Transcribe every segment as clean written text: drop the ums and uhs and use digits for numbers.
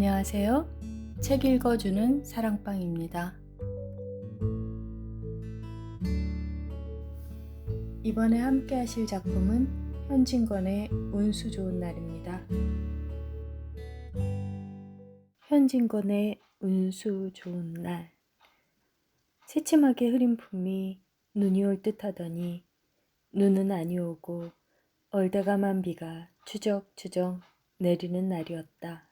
안녕하세요. 책 읽어주는 사랑방입니다. 이번에 함께 하실 작품은 현진건의 운수 좋은 날입니다. 현진건의 운수 좋은 날. 새침하게 흐린 봄이 눈이 올 듯 하더니 눈은 아니 오고 얼다가만 비가 추적추적 내리는 날이었다.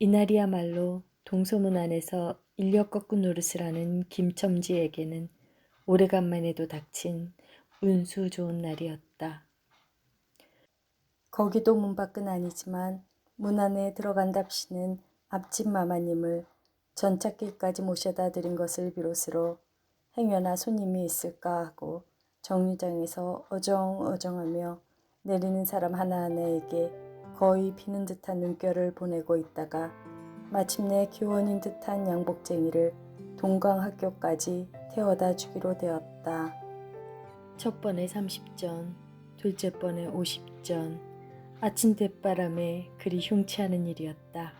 이날이야말로 동소문 안에서 인력 꺾고 노릇을 하는 김첨지에게는 오래간만에도 닥친 운수 좋은 날이었다. 거기도 문 밖은 아니지만 문 안에 들어간답시는 앞집 마마님을 전찻길까지 모셔다 드린 것을 비롯으로 행여나 손님이 있을까 하고 정류장에서 어정어정하며 내리는 사람 하나하나에게 거의 비는 듯한 눈결을 보내고 있다가 마침내 교원인 듯한 양복쟁이를 동강학교까지 태워다 주기로 되었다. 첫 번에 30전, 둘째 번에 50전, 아침 대바람에 그리 흉치 않은 일이었다.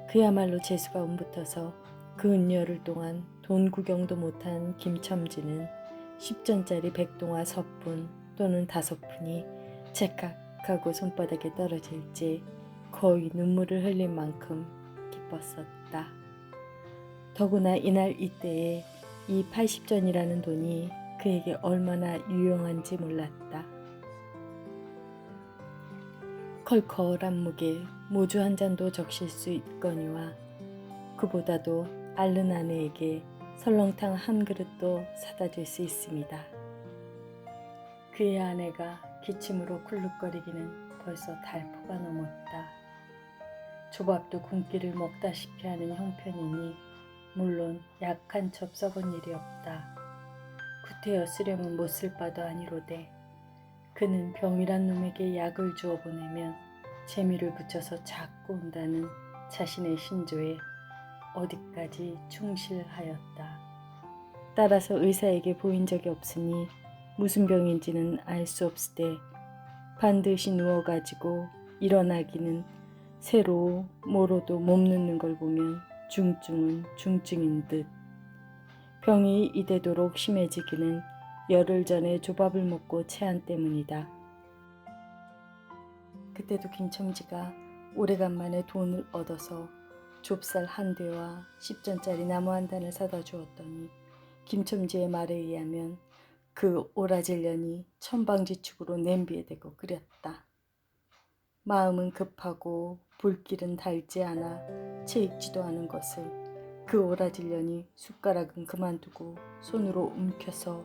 그야말로 재수가 운붙어서 그 은열흘 동안 돈 구경도 못한 김첨지는 10전짜리 백동화 섭분 또는 5푼이 찰칵하고 손바닥에 떨어질지 거의 눈물을 흘릴 만큼 기뻤었다. 더구나 이날 이때에 이 80전이라는 돈이 그에게 얼마나 유용한지 몰랐다. 컬컬한 무게 모주 한 잔도 적실 수 있거니와 그보다도 앓는 아내에게 설렁탕 한 그릇도 사다 줄 수 있습니다. 그의 아내가 기침으로 쿨룩거리기는 벌써 달포가 넘었다. 조밥도 굶기를 먹다시피 하는 형편이니 물론 약 한 첩 썩은 일이 없다. 구태여 쓰려면 못 쓸 바도 아니로되 그는 병이란 놈에게 약을 주어 보내면 재미를 붙여서 자꾸 온다는 자신의 신조에 어디까지 충실하였다. 따라서 의사에게 보인 적이 없으니 무슨 병인지는 알 수 없으되 반드시 누워가지고 일어나기는 새로 뭐로도 몸 눕는 걸 보면 중증은 중증인 듯 병이 이대도록 심해지기는 열흘 전에 조밥을 먹고 체한 때문이다. 그때도 김첨지가 오래간만에 돈을 얻어서 좁쌀 한 대와 10전짜리 나무 한 단을 사다 주었더니 김첨지의 말에 의하면 그 오라질 년이 천방지축으로 냄비에 대고 끓였다. 마음은 급하고 불길은 달지 않아 채 익지도 않은 것을 그 오라질 년이 숟가락은 그만두고 손으로 움켜서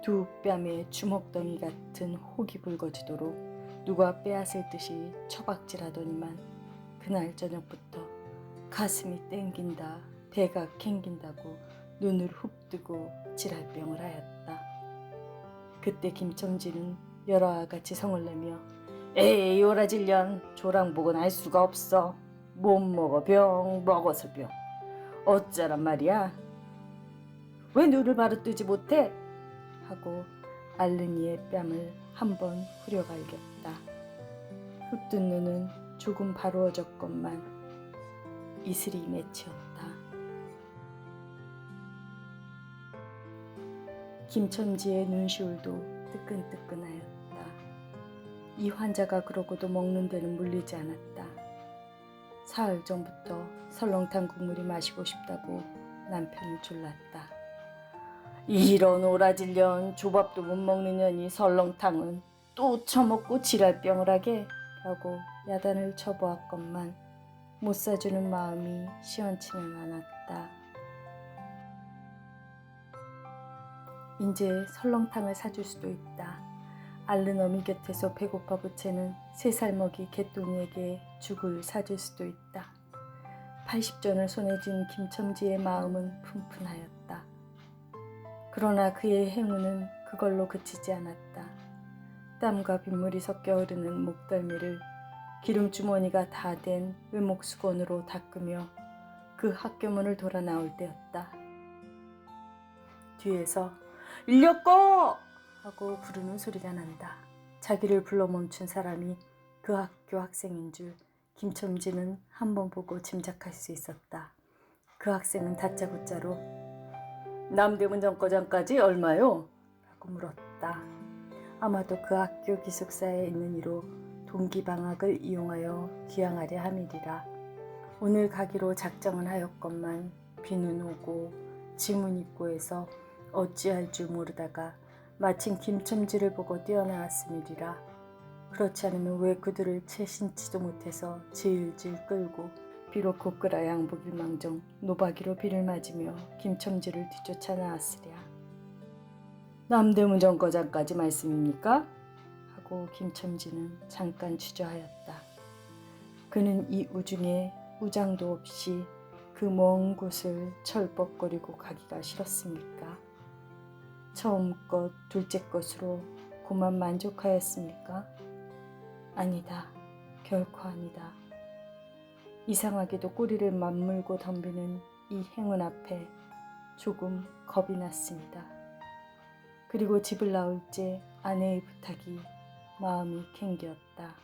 두 뺨에 주먹덩이 같은 혹이 붉어지도록 누가 빼앗을 듯이 처박질하더니만 그날 저녁부터 가슴이 땡긴다, 배가 캥긴다고 눈을 훅 뜨고 지랄병을 하였다. 그때 김첨지는 여러와 같이 성을 내며 에이 오라질년 조랑복은 알 수가 없어. 못 먹어 병, 먹어서 병. 어쩌란 말이야. 왜 눈을 바로 뜨지 못해? 하고 앓는 이의 뺨을 한번 후려갈겼다. 흙뜬 눈은 조금 바로워졌건만 이슬이 맺혔다. 김첨지의 눈시울도 뜨끈뜨끈하였다. 이 환자가 그러고도 먹는 데는 물리지 않았다. 사흘 전부터 설렁탕 국물이 마시고 싶다고 남편을 졸랐다. 이런 오라질년 조밥도 못 먹는 년이 설렁탕은 또 처먹고 지랄병을 하게 라고 야단을 쳐보았건만 못 사주는 마음이 시원치는 않았다. 이제 설렁탕을 사줄 수도 있다. 앓는 어미 곁에서 배고파 부채는 3살 먹이 개똥이에게 죽을 사줄 수도 있다. 80전을 손에 쥔 김첨지의 마음은 푼푼하였다. 그러나 그의 행운은 그걸로 그치지 않았다. 땀과 빗물이 섞여 흐르는 목덜미를 기름주머니가 다 된 외목수건으로 닦으며 그 학교문을 돌아 나올 때였다. 뒤에서 인력거! 하고 부르는 소리가 난다. 자기를 불러 멈춘 사람이 그 학교 학생인 줄 김첨지는 한 번 보고 짐작할 수 있었다. 그 학생은 다짜고짜로 남대문 정거장까지 얼마요? 라고 물었다. 아마도 그 학교 기숙사에 있는 이로 동기방학을 이용하여 귀향하려 함이리라. 오늘 가기로 작정은 하였건만 비는 오고 지문 입구에서 어찌할 줄 모르다가 마침 김첨지를 보고 뛰어나왔음이리라. 그렇지 않으면 왜 그들을 채 신지도 못해서 질질 끌고 비록 고끄라 양복일망정 노박이로 비를 맞으며 김첨지를 뒤쫓아 나왔으랴. 남대문 정거장까지 말씀입니까? 하고 김첨지는 잠깐 주저하였다. 그는 이 우중에 우장도 없이 그 먼 곳을 철벅거리고 가기가 싫었습니까? 처음 것 둘째 것으로 고만 만족하였습니까? 아니다. 결코 아니다. 이상하게도 꼬리를 맞물고 덤비는 이 행운 앞에 조금 겁이 났습니다. 그리고 집을 나올 때 아내의 부탁이 마음이 캥겼다.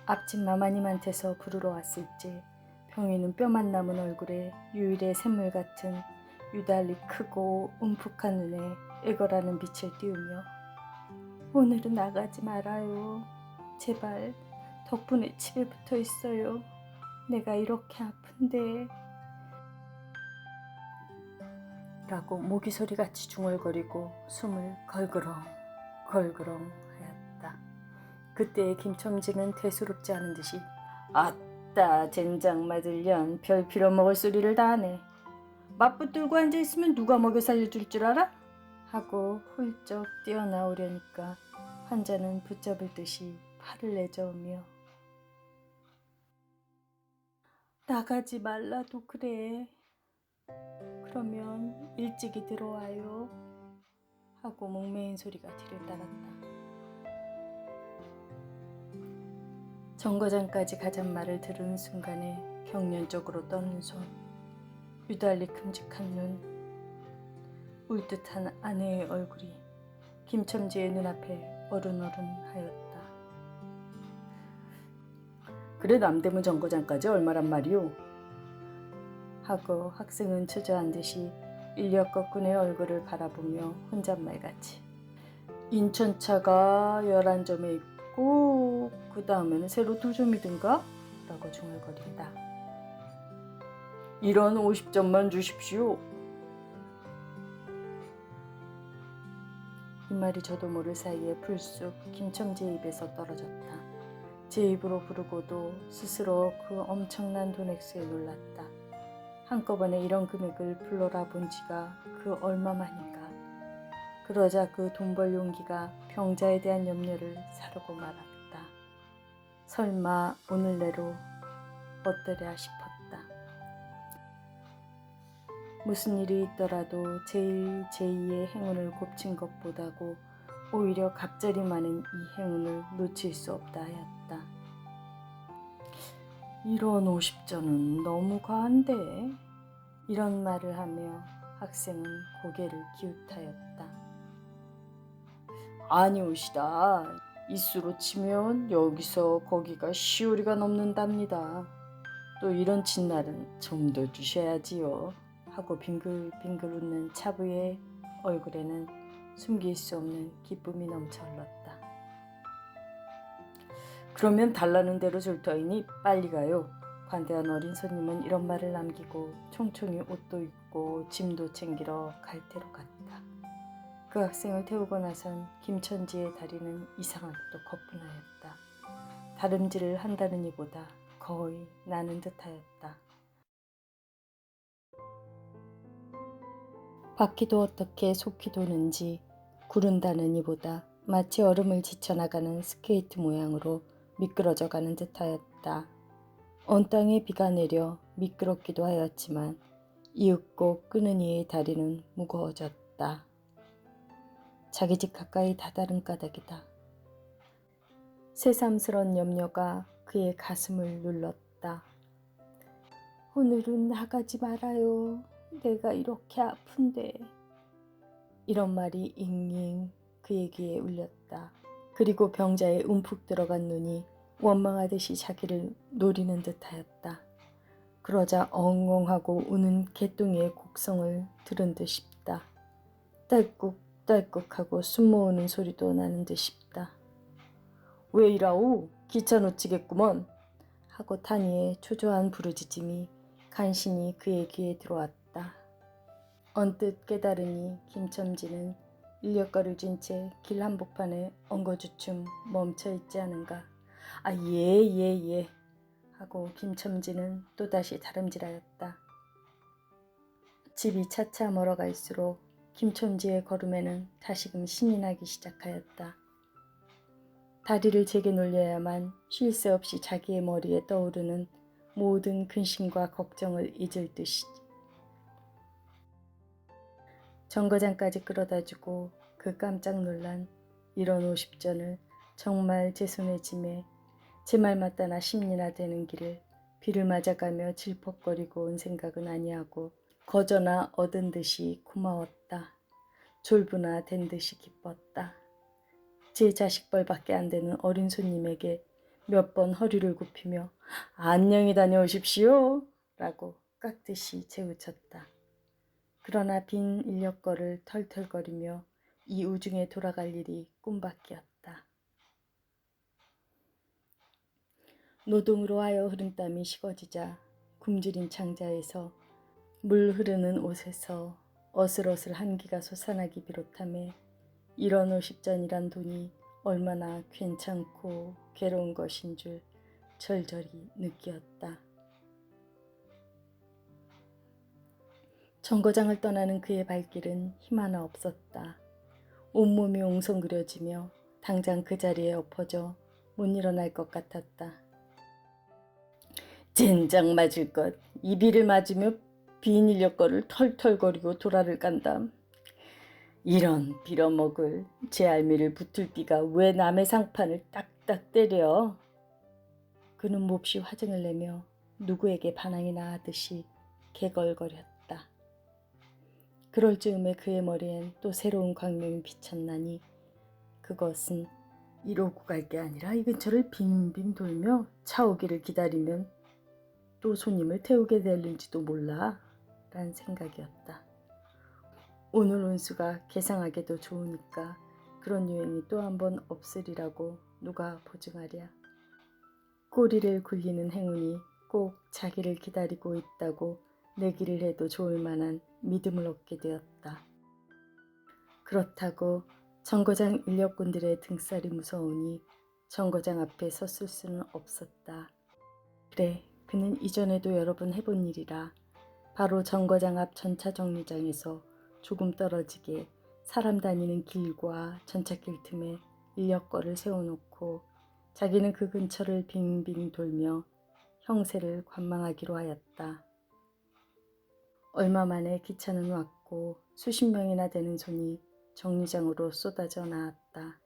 앞집 마마님한테서 부르러 왔을 때 병이는 뼈만 남은 얼굴에 유일의 샘물 같은 유달리 크고 움푹한 눈에 애걸하는 빛을 띄우며 오늘은 나가지 말아요. 제발 덕분에 집에 붙어 있어요. 내가 이렇게 아픈데 라고 모기 소리같이 중얼거리고 숨을 걸그렁 하였다. 그때의 김첨지는 대수롭지 않은 듯이 아따 젠장 맞을년 별 빌어먹을 소리를 다 하네. 맞붙들고 앉아있으면 누가 먹여 살려줄 줄 알아? 하고 훌쩍 뛰어나오려니까 환자는 붙잡을 듯이 팔을 내저으며 나가지 말라도 그래. 그러면 일찍이 들어와요. 하고 목매인 소리가 뒤를 따랐다. 정거장까지 가잔 말을 들은 순간에 경련 쪽으로 떠는 손, 유달리 큼직한 눈, 울듯한 아내의 얼굴이 김첨지의 눈앞에 어른어른하였다. 그래 남대문 정거장까지 얼마란 말이오? 하고 학생은 주저앉듯이 인력 거꾼의 얼굴을 바라보며 혼잣말같이 인천차가 11점에 있고 그 다음에는 새로 2점이든가? 라고 중얼거린다. 이런 50점만 주십시오. 이 말이 저도 모를 사이에 불쑥 김첨지의 입에서 떨어졌다. 제 입으로 부르고도 스스로 그 엄청난 돈 액수에 놀랐다. 한꺼번에 이런 금액을 불러라 본 지가 그 얼마만인가. 그러자 그 돈 벌 용기가 병자에 대한 염려를 사르고 말았다. 설마 오늘 내로 어떠랴 싶었다. 무슨 일이 있더라도 제1의 행운을 곱친 것보다고 오히려 갑자리 많은 이 행운을 놓칠 수 없다 하였다. 이런 50전은 너무 과한데? 이런 말을 하며 학생은 고개를 기웃하였다. 아니오시다. 이수로 치면 여기서 거기가 시오리가 넘는답니다. 또 이런 짓날은 좀 더 주셔야지요. 하고 빙글빙글 웃는 차부의 얼굴에는 숨길 수 없는 기쁨이 넘쳐 흘렀다. 그러면 달라는 대로 줄 터이니 빨리 가요. 관대한 어린 손님은 이런 말을 남기고 총총히 옷도 입고 짐도 챙기러 갈대로 갔다. 그 학생을 태우고 나선 김첨지의 다리는 이상하게도 거뿐하였다. 다름질을 한다는 이보다 거의 나는 듯하였다. 바퀴도 어떻게 속히 도는지 구른다는 이보다 마치 얼음을 지쳐나가는 스케이트 모양으로 미끄러져 가는 듯하였다. 언 땅에 비가 내려 미끄럽기도 하였지만 이윽고 끄는 이의 다리는 무거워졌다. 자기 집 가까이 다다른 까닭이다. 새삼스런 염려가 그의 가슴을 눌렀다. 오늘은 나가지 말아요. 내가 이렇게 아픈데. 이런 말이 잉잉 그의 귀에 울렸다. 그리고 병자의 움푹 들어간 눈이 원망하듯이 자기를 노리는 듯하였다. 그러자 엉엉하고 우는 개똥이의 곡성을 들은 듯 싶다. 딸꾹딸꾹하고 숨 모으는 소리도 나는 듯 싶다. 왜 이라오? 기차 놓치겠구먼. 하고 타니의 초조한 부르짖음이 간신히 그의 귀에 들어왔다. 언뜻 깨달으니 김첨지는 인력거를 쥔 채 길 한복판에 엉거주춤 멈춰있지 않은가. 아, 예. 하고 김첨지는 또다시 다름질하였다. 집이 차차 멀어갈수록 김첨지의 걸음에는 다시금 신이 나기 시작하였다. 다리를 제게 놀려야만 쉴 새 없이 자기의 머리에 떠오르는 모든 근심과 걱정을 잊을 듯이 정거장까지 끌어다주고 그 깜짝 놀란 이런 50전을 정말 제 손에 짐에 제 말 맞다나 심리나 되는 길을 비를 맞아가며 질퍽거리고 온 생각은 아니하고 거저나 얻은 듯이 고마웠다. 졸부나 된 듯이 기뻤다. 제 자식벌밖에 안 되는 어린 손님에게 몇 번 허리를 굽히며 안녕히 다녀오십시오 라고 깍듯이 재우쳤다. 그러나 빈 인력거를 털털거리며 이 우중에 돌아갈 일이 꿈밖이었다. 노동으로 하여 흐른 땀이 식어지자 굶주린 창자에서 물 흐르는 옷에서 어슬어슬 한기가 솟아나기 비롯하며 이런 50전이란 돈이 얼마나 괜찮고 괴로운 것인 줄 절절히 느끼었다. 정거장을 떠나는 그의 발길은 힘하나 없었다. 온몸이 옹성그려지며 당장 그 자리에 엎어져 못 일어날 것 같았다. 젠장 맞을 것. 이 비를 맞으며 빈 인력거를 털털거리고 도라를 깐다. 이런 빌어먹을 제 알미를 붙을 비가 왜 남의 상판을 딱딱 때려. 그는 몹시 화증을 내며 누구에게 반항이나 하듯이 개걸거렸다. 그럴 즈음에 그의 머리엔 또 새로운 광명이 비쳤나니 그것은 이러고 갈 게 아니라 이 근처를 빙빙 돌며 차 오기를 기다리면 또 손님을 태우게 될는지도 몰라 라는 생각이었다. 오늘 운수가 개상하게도 좋으니까 그런 유행이 또 한 번 없으리라고 누가 보증하랴. 꼬리를 굴리는 행운이 꼭 자기를 기다리고 있다고 내기를 해도 좋을 만한 믿음을 얻게 되었다. 그렇다고 정거장 인력군들의 등살이 무서우니 정거장 앞에 섰을 수는 없었다. 그래, 그는 이전에도 여러 번 해본 일이라 바로 정거장 앞 전차 정류장에서 조금 떨어지게 사람 다니는 길과 전차길 틈에 인력거를 세워놓고 자기는 그 근처를 빙빙 돌며 형세를 관망하기로 하였다. 얼마 만에 기차는 왔고 수십 명이나 되는 손이 정류장으로 쏟아져 나왔다.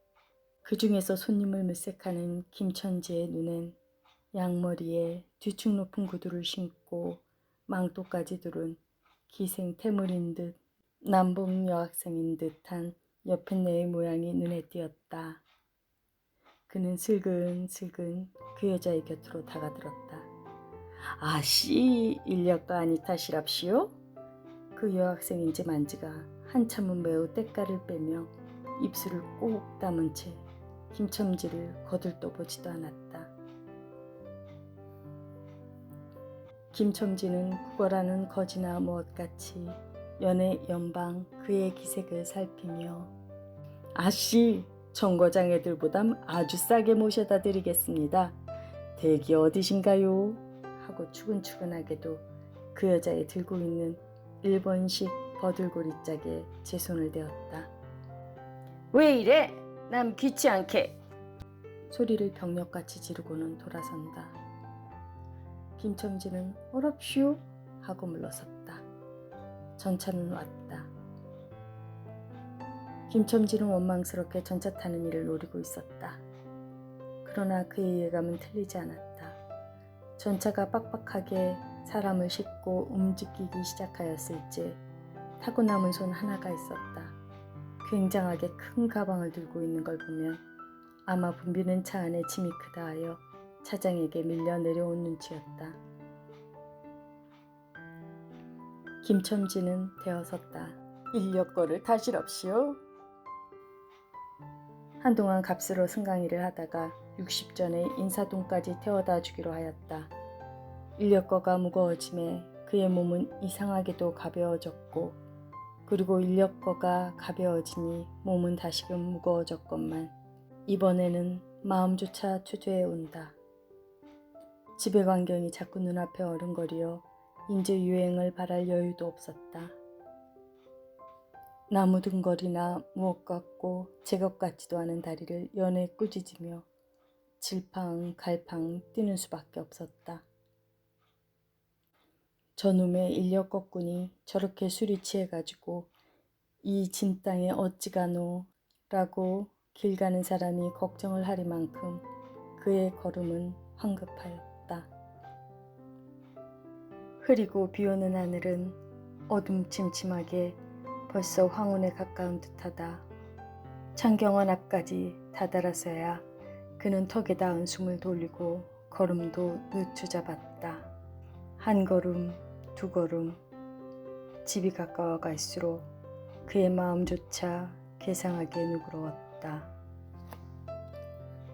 그 중에서 손님을 물색하는 김천지의 눈엔 양머리에 뒤축 높은 구두를 신고 망토까지 두른 기생태물인 듯 남북 여학생인 듯한 여편네의 모양이 눈에 띄었다. 그는 슬근슬근 그 여자의 곁으로 다가들었다. 아씨, 인력거 아니 탓이랍시오? 그 여학생인지 만지가 한참은 매우 때깔을 빼며 입술을 꼭 다문 채 김첨지를 거들떠보지도 않았다. 김첨지는 구걸하는 거지나 무엇같이 연애 연방 그의 기색을 살피며 아씨, 정거장 애들보담 아주 싸게 모셔다 드리겠습니다. 댁이 어디신가요? 하고 추근추근하게도 그 여자의 들고 있는 일본식 버들고리 짝에 제 손을 대었다. 왜 이래? 남 귀치않게! 소리를 병력같이 지르고는 돌아선다. 김첨지는 어랍쇼 하고 물러섰다. 전차는 왔다. 김첨지는 원망스럽게 전차 타는 일을 노리고 있었다. 그러나 그의 예감은 틀리지 않았다. 전차가 빡빡하게 사람을 싣고 움직이기 시작하였을 때 타고 남은 손 하나가 있었다. 굉장하게 큰 가방을 들고 있는 걸 보면 아마 붐비는 차 안에 짐이 크다 하여 차장에게 밀려 내려온 눈치였다. 김첨지는 대어섰다. 인력거를 타시렵시오. 한동안 값으로 승강이를 하다가 60전에 인사동까지 태워다 주기로 하였다. 인력거가 무거워짐에 그의 몸은 이상하게도 가벼워졌고, 그리고 인력거가 가벼워지니 몸은 다시금 무거워졌건만 이번에는 마음조차 초조해 온다. 집의 광경이 자꾸 눈앞에 어른거리어 인제 유행을 바랄 여유도 없었다. 나무 등거리나 무엇 같고 제것 같지도 않은 다리를 연애 꾸짖으며 질팡갈팡 뛰는 수밖에 없었다. 저놈의 인력거꾼이 저렇게 술이 취해가지고 이 진 땅에 어찌 가노 라고 길 가는 사람이 걱정을 하리만큼 그의 걸음은 황급하였다. 흐리고 비오는 하늘은 어둠침침하게 벌써 황혼에 가까운 듯하다. 창경원 앞까지 다다라서야 그는 턱에 닿은 숨을 돌리고 걸음도 늦추잡았다. 한 걸음, 두 걸음, 집이 가까워 갈수록 그의 마음조차 괴상하게 누그러웠다.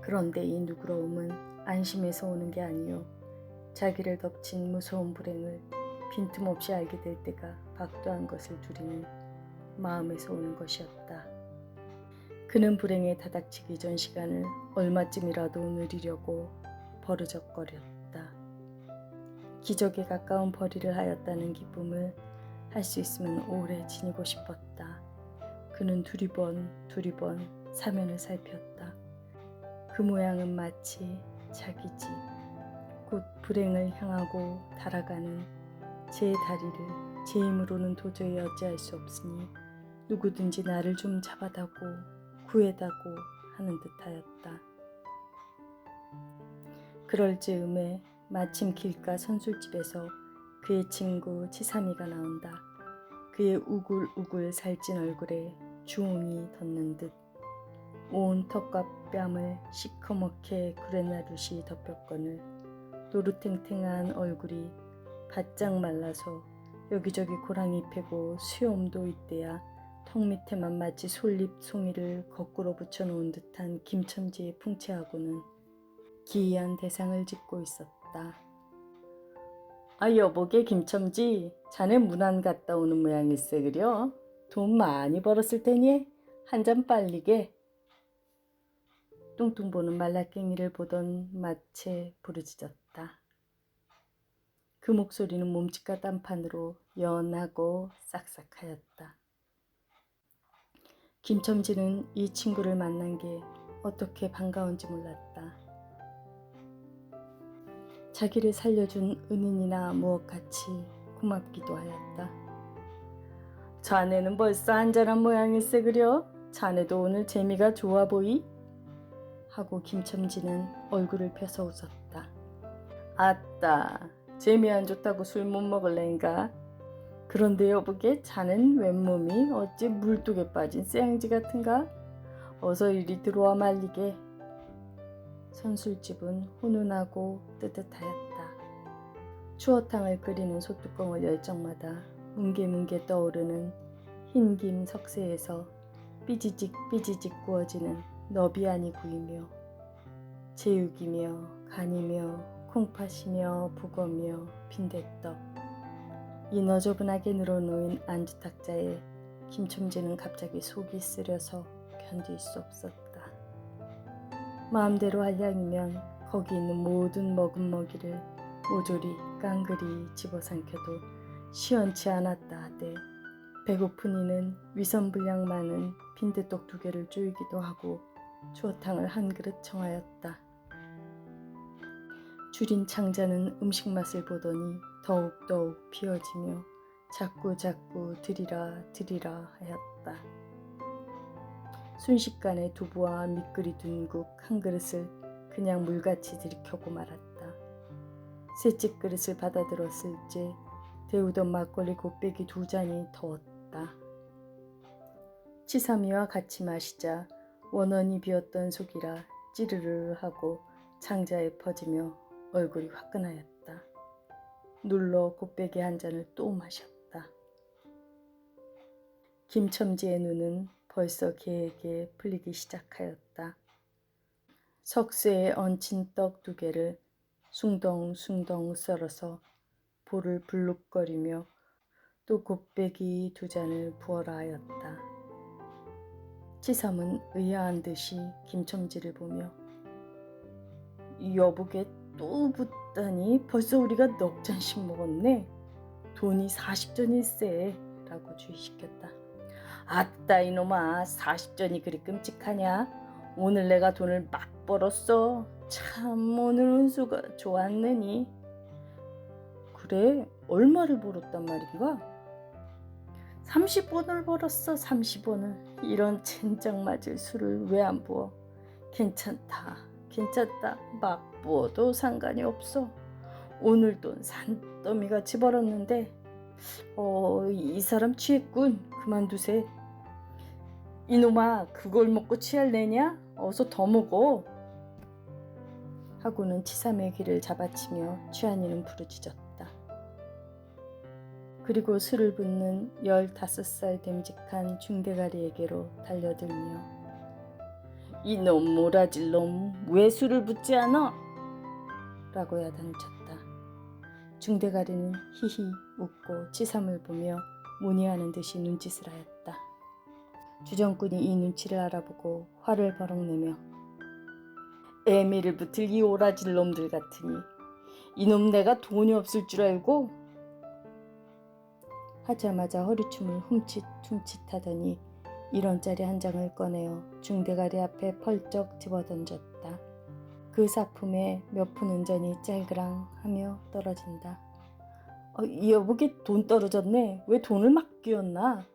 그런데 이 누그러움은 안심해서 오는 게 아니요, 자기를 덮친 무서운 불행을 빈틈없이 알게 될 때가 박도한 것을 두리는 마음에서 오는 것이었다. 그는 불행에 다닥치기 전 시간을 얼마쯤이라도 누리려고 버르적거렸다. 기적에 가까운 벌이를 하였다는 기쁨을 할 수 있으면 오래 지니고 싶었다. 그는 두리번 사면을 살폈다. 그 모양은 마치 자기 집, 곧 불행을 향하고 달아가는 제 다리를 제 힘으로는 도저히 어찌할 수 없으니 누구든지 나를 좀 잡아다고 구해다고 하는 듯하였다. 그럴 즈음에 마침 길가 선술집에서 그의 친구 치삼이가 나온다. 그의 우글우글 살찐 얼굴에 주홍이 돋는 듯 온 턱과 뺨을 시커멓게 구레나룻이 덮였거늘 노루탱탱한 얼굴이 바짝 말라서 여기저기 고랑이 패고 수염도 있대야 턱 밑에만 마치 솔잎 송이를 거꾸로 붙여놓은 듯한 김첨지의 풍채하고는 기이한 대상을 짓고 있었다. 아, 여보게 김첨지, 자네 문안 갔다 오는 모양일세 그려? 돈 많이 벌었을 테니 한 잔 빨리게. 뚱뚱 보는 말라깽이를 보던 마채 부르짖었다. 그 목소리는 몸짓과 딴판으로 연하고 싹싹하였다. 김첨지는 이 친구를 만난 게 어떻게 반가운지 몰랐다. 자기를 살려준 은인이나 무엇같이 고맙기도 하였다. 자네는 벌써 한잔한 모양일세 그려? 자네도 오늘 재미가 좋아 보이? 하고 김첨지는 얼굴을 펴서 웃었다. 아따, 재미 안 좋다고 술 못 먹을래인가? 그런데 여보게, 자넨 웬몸이 어찌 물뚝에 빠진 쎄양지 같은가? 어서 이리 들어와 말리게. 선술집은 훈훈하고 뜨뜻하였다. 추어탕을 끓이는 솥뚜껑을 열 적마다 뭉게뭉게 떠오르는 흰김 석쇠에서 삐지직 구워지는 너비안이 구이며 제육이며 간이며 콩팥이며 북어며 빈대떡, 이 너저분하게 늘어놓인 안주탁자에 김첨지는 갑자기 속이 쓰려서 견딜 수 없었다. 마음대로 할 양이면 거기 있는 모든 먹음먹이를 모조리 깡그리 집어삼켜도 시원치 않았다 하되 배고픈 이는 위선불량 많은 빈대떡 2개를 쪼이기도 하고 추어탕을 한 그릇 청하였다. 줄인 창자는 음식 맛을 보더니 더욱더욱 피어지며 자꾸 드리라 하였다. 순식간에 두부와 미끄리 둔국 한 그릇을 그냥 물같이 들이켜고 말았다. 셋째 그릇을 받아들었을 때 데우던 막걸리 곱빼기 2잔이 더웠다. 치삼이와 같이 마시자 원원이 비었던 속이라 찌르르 하고 상자에 퍼지며 얼굴이 화끈하였다. 눌러 곱빼기 한 잔을 또 마셨다. 김첨지의 눈은 벌써 개에게 풀리기 시작하였다. 석쇠에 얹힌 떡 2개를 숭덩숭덩 썰어서 볼을 불룩거리며 또 곱빼기 2잔을 부어라 하였다. 치삼은 의아한 듯이 김첨지를 보며 여보게 또 붓다니 벌써 우리가 넉 잔씩 먹었네. 돈이 40전일세 라고 주의시켰다. 아따 이놈아 40전이 그리 끔찍하냐. 오늘 내가 돈을 막 벌었어. 참 오늘 운수가 좋았느니. 그래 얼마를 벌었단 말인가? 30원을 벌었어. 30원을. 이런 젠장 맞을 술을 왜 안 부어? 괜찮다. 막 부어도 상관이 없어. 오늘 돈 산더미같이 벌었는데 이 사람 취했군. 그만두세. 이놈아 그걸 먹고 취할래냐? 어서 더 먹어. 하고는 치삼의 귀를 잡아치며 취한이는 부르짖었다. 그리고 술을 붓는 15살 됨직한 중대가리에게로 달려들며 이놈 모라질 놈 왜 술을 붓지 않아? 라고 야단쳤다. 중대가리는 히히 웃고 치삼을 보며 문의하는 듯이 눈짓을 하였다. 주정꾼이 이 눈치를 알아보고 화를 버럭내며 애미를 붙을 이 오라질 놈들 같으니 이놈 내가 돈이 없을 줄 알고? 하자마자 허리춤을 훔칫훔칫하더니 1원짜리 한 장을 꺼내어 중대가리 앞에 펄쩍 집어던졌다. 그 사품에 몇 푼 은전이 짤그랑 하며 떨어진다. 여보게 돈 떨어졌네. 왜 돈을 막 끼웠나?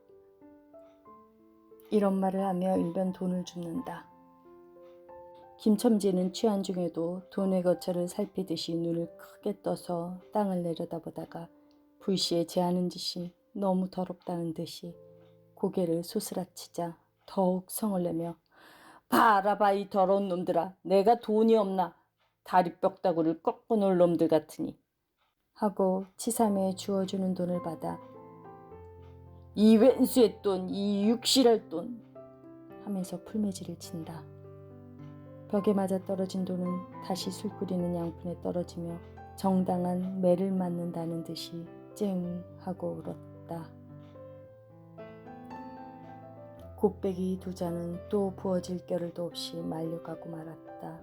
이런 말을 하며 일변 돈을 줍는다. 김첨지는 취한 중에도 돈의 거처를 살피듯이 눈을 크게 떠서 땅을 내려다보다가 불시에 제하는 짓이 너무 더럽다는 듯이 고개를 소스라치자 더욱 성을 내며 봐라봐 이 더러운 놈들아. 내가 돈이 없나. 다리뼈다구를 꺾어 놓을 놈들 같으니. 하고 치삼에 주어주는 돈을 받아 이 왼수의 돈, 이 육실할 돈 하면서 풀매질을 친다. 벽에 맞아 떨어진 돈은 다시 술 끓이는 양푼에 떨어지며 정당한 매를 맞는다는 듯이 쨍 하고 울었다. 곱빼기 2잔은 또 부어질 겨를도 없이 말려가고 말았다.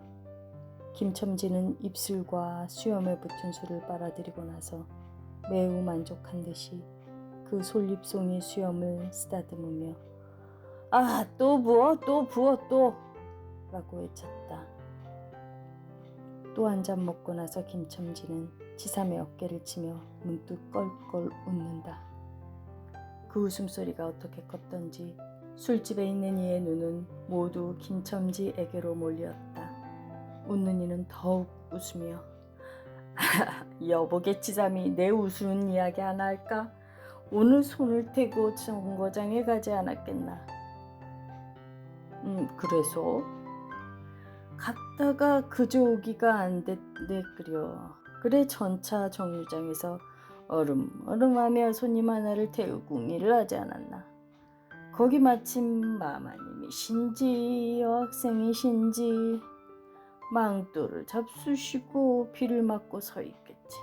김첨지는 입술과 수염에 붙은 술을 빨아들이고 나서 매우 만족한 듯이 그 솔잎송이 수염을 쓰다듬으며 또 부어 또 라고 외쳤다. 또 한 잔 먹고 나서 김첨지는 치삼의 어깨를 치며 문득 껄껄 웃는다. 그 웃음소리가 어떻게 컸던지 술집에 있는 이의 눈은 모두 김첨지에게로 몰렸다. 웃는 이는 더욱 웃으며 여보게 치삼이 내 웃으는 이야기 하나 할까? 오늘 손을 태고 정거장에 가지 않았겠나? 그래서? 갔다가 그저 오기가 안 됐네 그려. 그래 전차 정류장에서 얼음하며 손님 하나를 태우고 일을 하지 않았나. 거기 마침 마마님이신지 여학생이신지 망토를 잡수시고 비를 맞고 서 있겠지.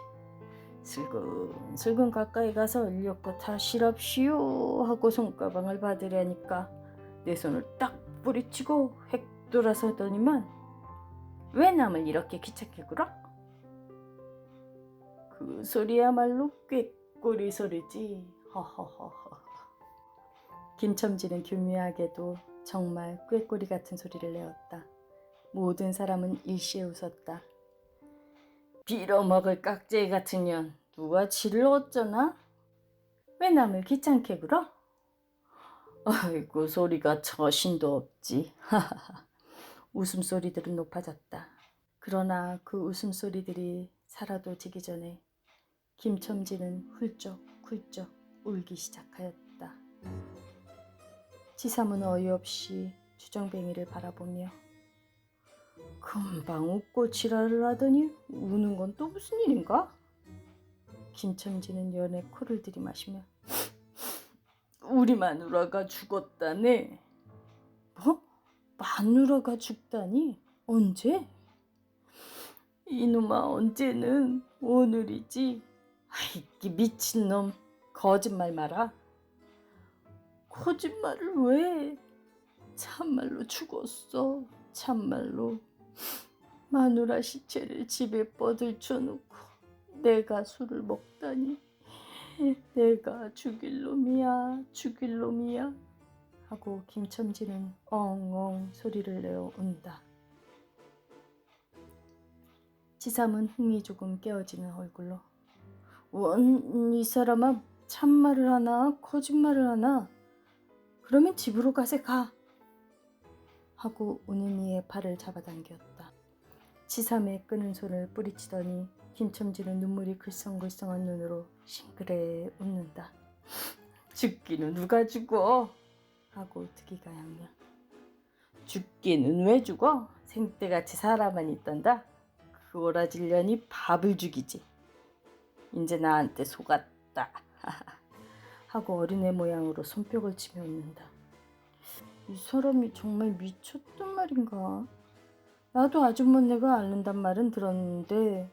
슬근슬근 가까이 가서 인력거 타시랍시오 하고 손가방을 받으려니까 내 손을 딱 뿌리치고 획 돌아서더니만 왜 남을 이렇게 귀찮게 굴어? 그 소리야말로 꾀꼬리 소리지. 허허허허. 김첨지는 교묘하게도 정말 꾀꼬리 같은 소리를 내었다. 모든 사람은 일시에 웃었다. 빌어먹을 깍쟁이 같은 년 누가 지를 어쩌나? 왜 남을 귀찮게 굴어? 아이고 소리가 처신도 없지. 웃음소리들은 높아졌다. 그러나 그 웃음소리들이 사라져지기 전에 김첨지는 훌쩍훌쩍 울기 시작하였다. 치삼은 어이없이 주정뱅이를 바라보며 금방 웃고 지랄을 하더니 우는 건 또 무슨 일인가? 김첨지는 연애 코를 들이마시며 우리 마누라가 죽었다네. 뭐? 마누라가 죽다니? 언제? 이놈아, 언제는 오늘이지. 아이, 이 미친놈, 거짓말 마라. 거짓말을 왜? 참말로 죽었어. 참말로. 마누라 시체를 집에 뻗을쳐놓고 내가 술을 먹다니. 내가 죽일 놈이야, 죽일 놈이야 하고 김첨지는 엉엉 소리를 내어 운다. 지삼은 흥이 조금 깨어지는 얼굴로 이 사람아, 참말을 하나 거짓말을 하나? 그러면 집으로 가세, 가 하고 우는 이의 발을 잡아당겼다. 지삼의 끄는 손을 뿌리치더니 김첨지는 눈물이 글썽글썽한 눈으로 싱그레 웃는다. 죽기는 누가 죽어? 하고 득이가 양양. 죽기는 왜 죽어? 생때같이 살아만 있단다. 그 오라질년이 밥을 죽이지. 이제 나한테 속았다. 하고 어린애 모양으로 손뼉을 치며 웃는다. 이 사람이 정말 미쳤단 말인가? 나도 아주머니가 앓는단 말은 들었는데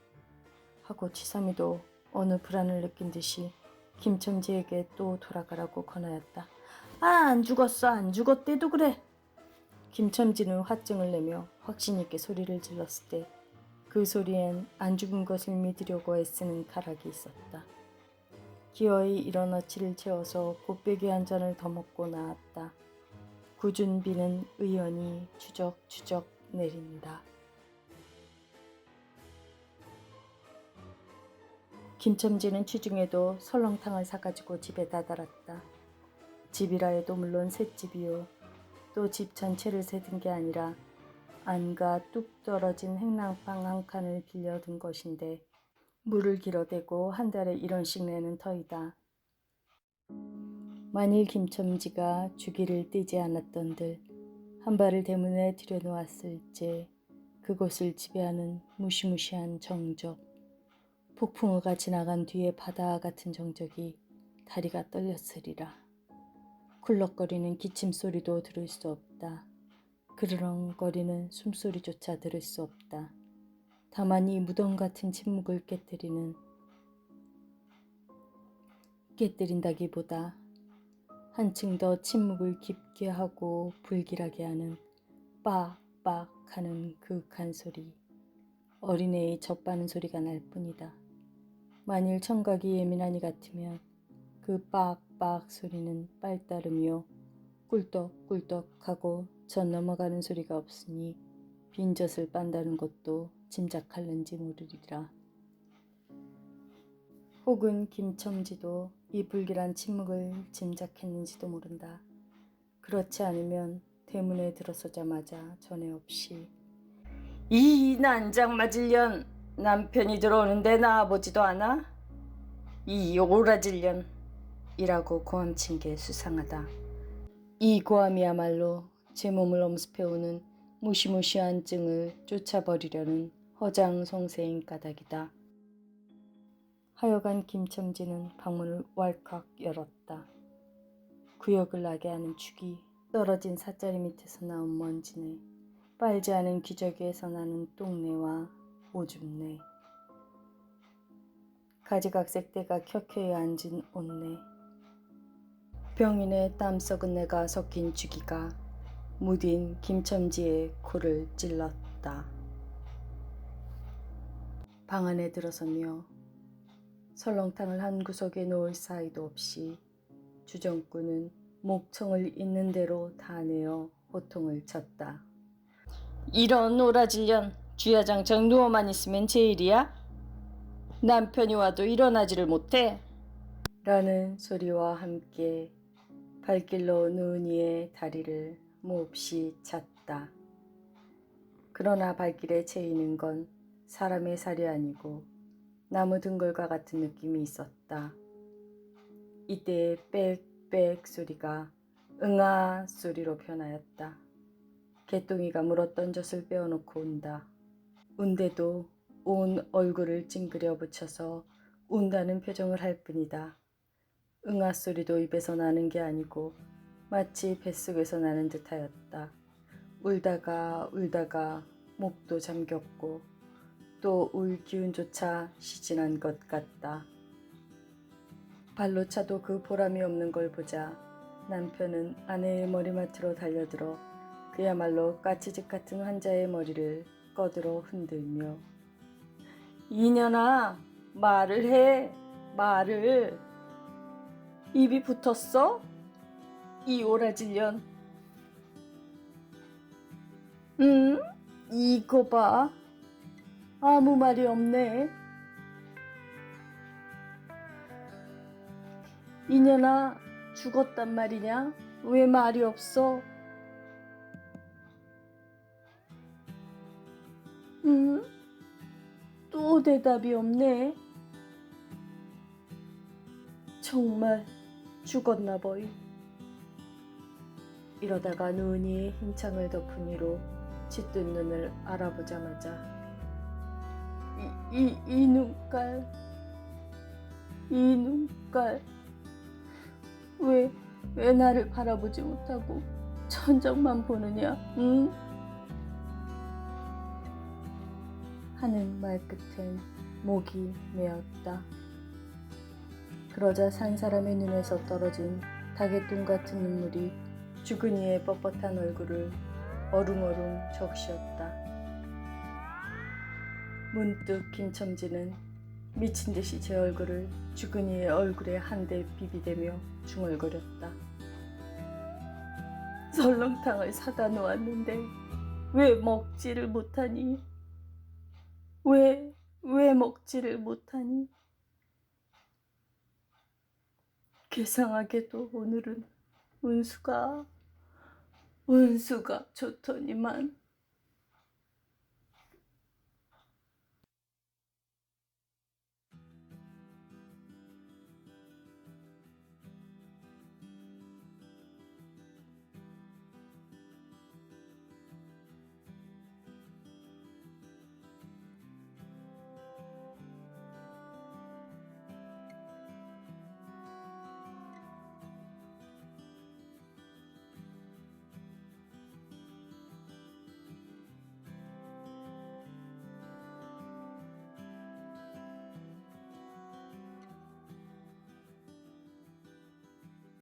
하고 지삼이도 어느 불안을 느낀 듯이 김첨지에게 또 돌아가라고 권하였다. 아, 안 죽었어, 안 죽었대도 그래. 김첨지는 화증을 내며 확신 있게 소리를 질렀을 때 그 소리엔 안 죽은 것을 믿으려고 애쓰는 가락이 있었다. 기어이 일어너치를 채워서 곱배기 한 잔을 더 먹고 나왔다. 굳은 비는 의연히 추적추적 내린다. 김첨지는 취중에도 설렁탕을 사가지고 집에 다다랐다. 집이라 해도 물론 셋집이요. 또 집 전체를 세든 게 아니라 안과 뚝 떨어진 행랑방 한 칸을 빌려둔 것인데 물을 길어대고 한 달에 1원씩 내는 터이다. 만일 김첨지가 주기를 떼지 않았던들 한 발을 대문에 들여놓았을지 그곳을 지배하는 무시무시한 정적, 폭풍우가 지나간 뒤에 바다 같은 정적이 다리가 떨렸으리라. 쿨럭거리는 기침소리도 들을 수 없다. 그르렁거리는 숨소리조차 들을 수 없다. 다만 이 무덤 같은 침묵을 깨뜨린다기보다 한층 더 침묵을 깊게 하고 불길하게 하는 빡빡 하는 그윽한 소리, 어린애의 젖바는 소리가 날 뿐이다. 만일 청각이 예민한 이 같으면 그 빡빡 소리는 빨따름이요 꿀떡꿀떡하고 젖 넘어가는 소리가 없으니 빈젖을 빤다는 것도 짐작할는지 모르리라. 혹은 김첨지도 이 불길한 침묵을 짐작했는지도 모른다. 그렇지 않으면 대문에 들어서자마자 전에 없이 이 난장 맞을년, 남편이 들어오는데 나와보지도 않아? 이 오라질년 이라고 고함친 게 수상하다. 이 고함이야말로 제 몸을 엄습해오는 무시무시한 증을 쫓아버리려는 허장송세인 까닭이다. 하여간 김첨지는 방문을 왈칵 열었다. 구역을 나게 하는 축이 떨어진 사짜리 밑에서 나온 먼지네, 빨지 않은 기저귀에서 나는 똥내와 오줌내, 가지각색 때가 켜켜이 앉은 옷내, 병인의 땀 썩은 내가 섞인 주기가 무딘 김첨지의 코를 찔렀다. 방 안에 들어서며 설렁탕을 한 구석에 놓을 사이도 없이 주정꾼은 목청을 있는 대로 다 내어 호통을 쳤다. 이런 오라질년, 주야장창 누워만 있으면 제일이야? 남편이 와도 일어나지를 못해? 라는 소리와 함께 발길로 누운 이의 다리를 몹시 찼다. 그러나 발길에 채이는 건 사람의 살이 아니고 나무 등골과 같은 느낌이 있었다. 이때의 빽빽 소리가 응아 소리로 변하였다. 개똥이가 물었던 젖을 빼어놓고 운다. 운대도 온 얼굴을 찡그려 붙여서 운다는 표정을 할 뿐이다. 응아 소리도 입에서 나는 게 아니고 마치 뱃속에서 나는 듯하였다. 울다가 울다가 목도 잠겼고 또 울 기운조차 시진한 것 같다. 발로 차도 그 보람이 없는 걸 보자 남편은 아내의 머리맡으로 달려들어 그야말로 까치집 같은 환자의 머리를 꺼들어 흔들며 이년아 말을 해 말을 입이 붙었어? 이 오라질년 응? 이거 봐 아무 말이 없네 이년아 죽었단 말이냐? 왜 말이 없어? 응? 또 대답이 없네. 정말 죽었나 보이. 이러다가 눈이 흰 창을 덮은 이로 짙은 눈을 알아보자마자 이 눈깔 이 눈깔 왜 나를 바라보지 못하고 천정만 보느냐 응? 하는 말끝엔 목이 메었다. 그러자 산 사람의 눈에서 떨어진 닭의 같은 눈물이 죽은 이의 뻣뻣한 얼굴을 어룽어룽 적시었다. 문득 김첨지는 미친 듯이 제 얼굴을 죽은 이의 얼굴에 한 대 비비대며 중얼거렸다. 설렁탕을 사다 놓았는데 왜 먹지를 못하니? 왜 먹지를 못하니? 괴상하게도 오늘은 운수가 좋더니만